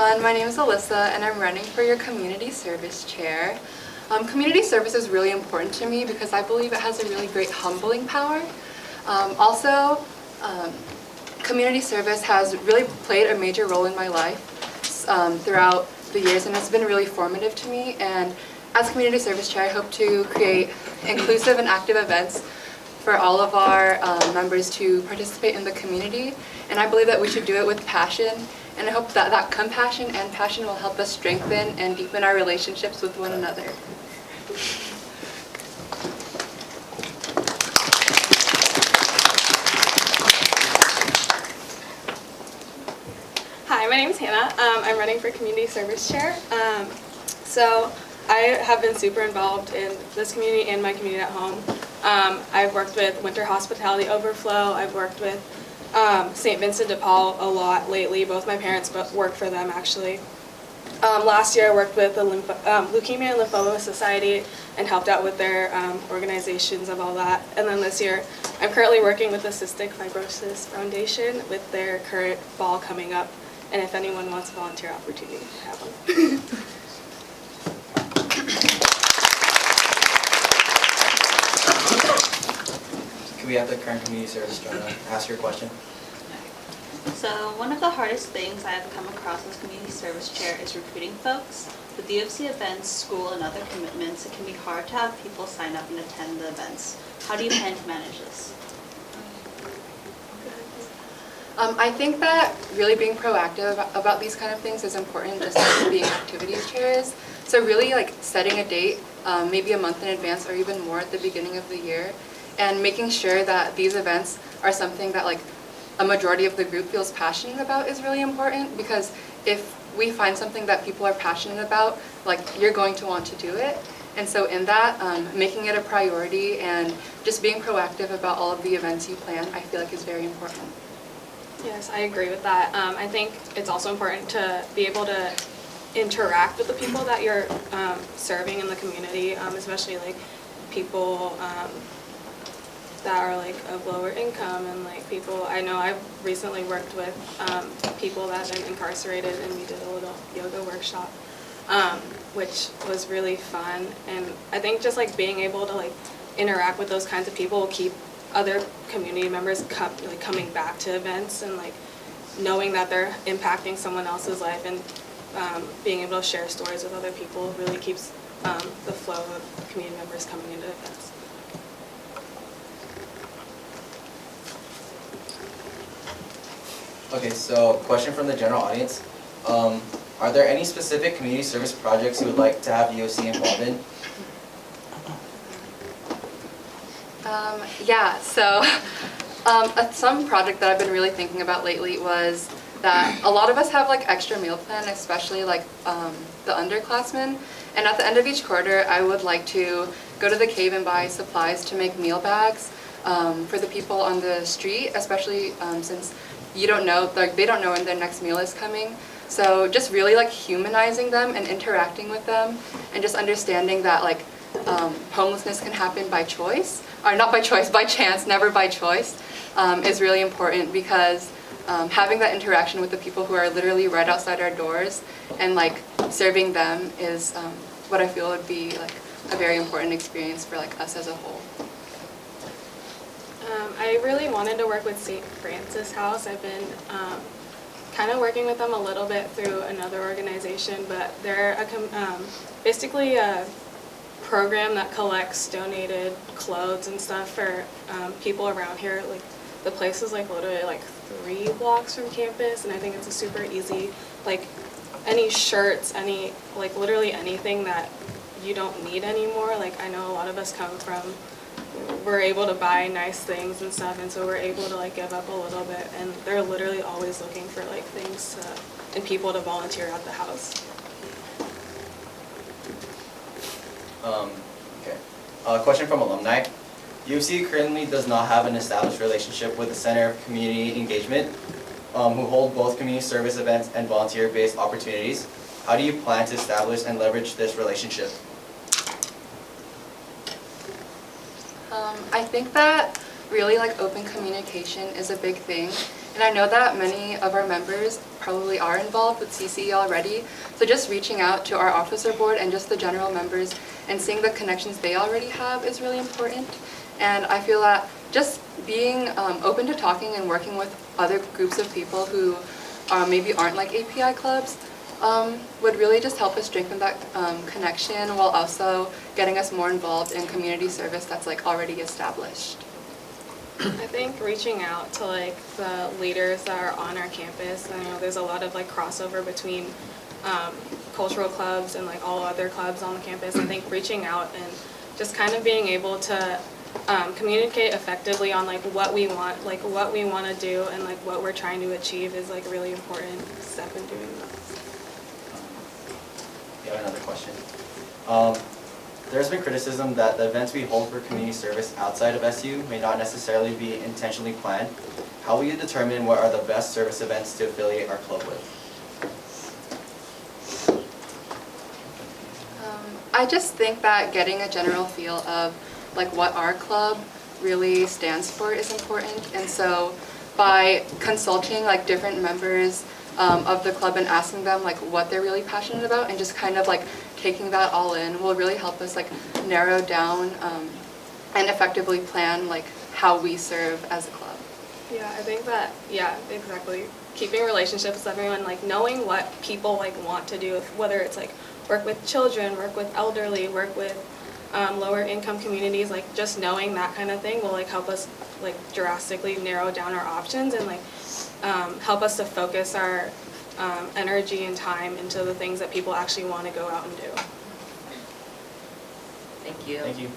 everyone, my name is Alyssa and I'm running for your community service chair. Community service is really important to me because I believe it has a really great humbling power. Also, community service has really played a major role in my life throughout the years, and it's been really formative to me. And as community service chair, I hope to create inclusive and active events for all of our members to participate in the community. And I believe that we should do it with passion. And I hope that that compassion and passion will help us strengthen and deepen our relationships with one another. Hi, my name is Hannah. I'm running for community service chair. So I have been super involved in this community and my community at home. I've worked with Winter Hospitality Overflow. I've worked with St. Vincent de Paul a lot lately. Both my parents work for them, actually. Last year I worked with the Leukemia and Lymphoma Society and helped out with their organizations of all that. And then this year I'm currently working with the Cystic Fibrosis Foundation with their current fall coming up. And if anyone wants a volunteer opportunity, I have one. Can we have the current community service try to ask your question? So one of the hardest things I have come across as community service chair is recruiting folks. With the UFC events, school, and other commitments, it can be hard to have people sign up and attend the events. How do you plan to manage this? I think that really being proactive about these kind of things is important, just like being activities chairs. So really like setting a date, maybe a month in advance or even more at the beginning of the year, and making sure that these events are something that like a majority of the group feels passionate about is really important, because if we find something that people are passionate about, like you're going to want to do it. And so in that, making it a priority and just being proactive about all of the events you plan, I feel like is very important. Yes, I agree with that. I think it's also important to be able to interact with the people that you're serving in the community, especially like people that are like of lower income, and like people, I know I've recently worked with people that have been incarcerated, and we did a little yoga workshop, which was really fun. And I think just like being able to like interact with those kinds of people will keep other community members coming back to events, and like knowing that they're impacting someone else's life, and being able to share stories with other people really keeps the flow of community members coming into events. Okay, so question from the general audience. Are there any specific community service projects you would like to have UFC involved in? Yeah, so some project that I've been really thinking about lately was that a lot of us have like extra meal plan, especially like the underclassmen. And at the end of each quarter, I would like to go to the cave and buy supplies to make meal bags for the people on the street, especially since you don't know, like they don't know when their next meal is coming. So just really like humanizing them and interacting with them, and just understanding that like homelessness can happen by choice, or not by choice, by chance, never by choice, is really important, because having that interaction with the people who are literally right outside our doors and like serving them is what I feel would be like a very important experience for like us as a whole. I really wanted to work with St. Francis House. I've been kind of working with them a little bit through another organization, but they're basically a program that collects donated clothes and stuff for people around here. Like the place is like literally like 3 blocks from campus, and I think it's a super easy, like any shirts, any like literally anything that you don't need anymore. Like I know a lot of us come from, we're able to buy nice things and stuff, and so we're able to like give up a little bit, and they're literally always looking for like things and people to volunteer at the house. Okay. Question from alumni. UFC currently does not have an established relationship with the Center of Community Engagement, who hold both community service events and volunteer-based opportunities. How do you plan to establish and leverage this relationship? I think that really like open communication is a big thing, and I know that many of our members probably are involved with CCE already. So just reaching out to our officer board and just the general members and seeing the connections they already have is really important. And I feel that just being open to talking and working with other groups of people who maybe aren't like API clubs would really just help us strengthen that connection while also getting us more involved in community service that's like already established. I think reaching out to like the leaders that are on our campus, I know there's a lot of like crossover between cultural clubs and like all other clubs on the campus. I think reaching out and just kind of being able to communicate effectively on like what we want to do and like what we're trying to achieve is like a really important step in doing that. You have another question. There's been criticism that the events we hold for community service outside of SU may not necessarily be intentionally planned. How will you determine what are the best service events to affiliate our club with? I just think that getting a general feel of like what our club really stands for is important, and so by consulting like different members of the club and asking them like what they're really passionate about and just kind of like taking that all in will really help us like narrow down and effectively plan like how we serve as a club. Yeah, I think that, yeah, exactly. Keeping relationships with everyone, like knowing what people like want to do, whether it's like work with children, work with elderly, work with lower income communities, like just knowing that kind of thing will like help us like drastically narrow down our options and like help us to focus our energy and time into the things that people actually want to go out and do. Thank you. Thank you.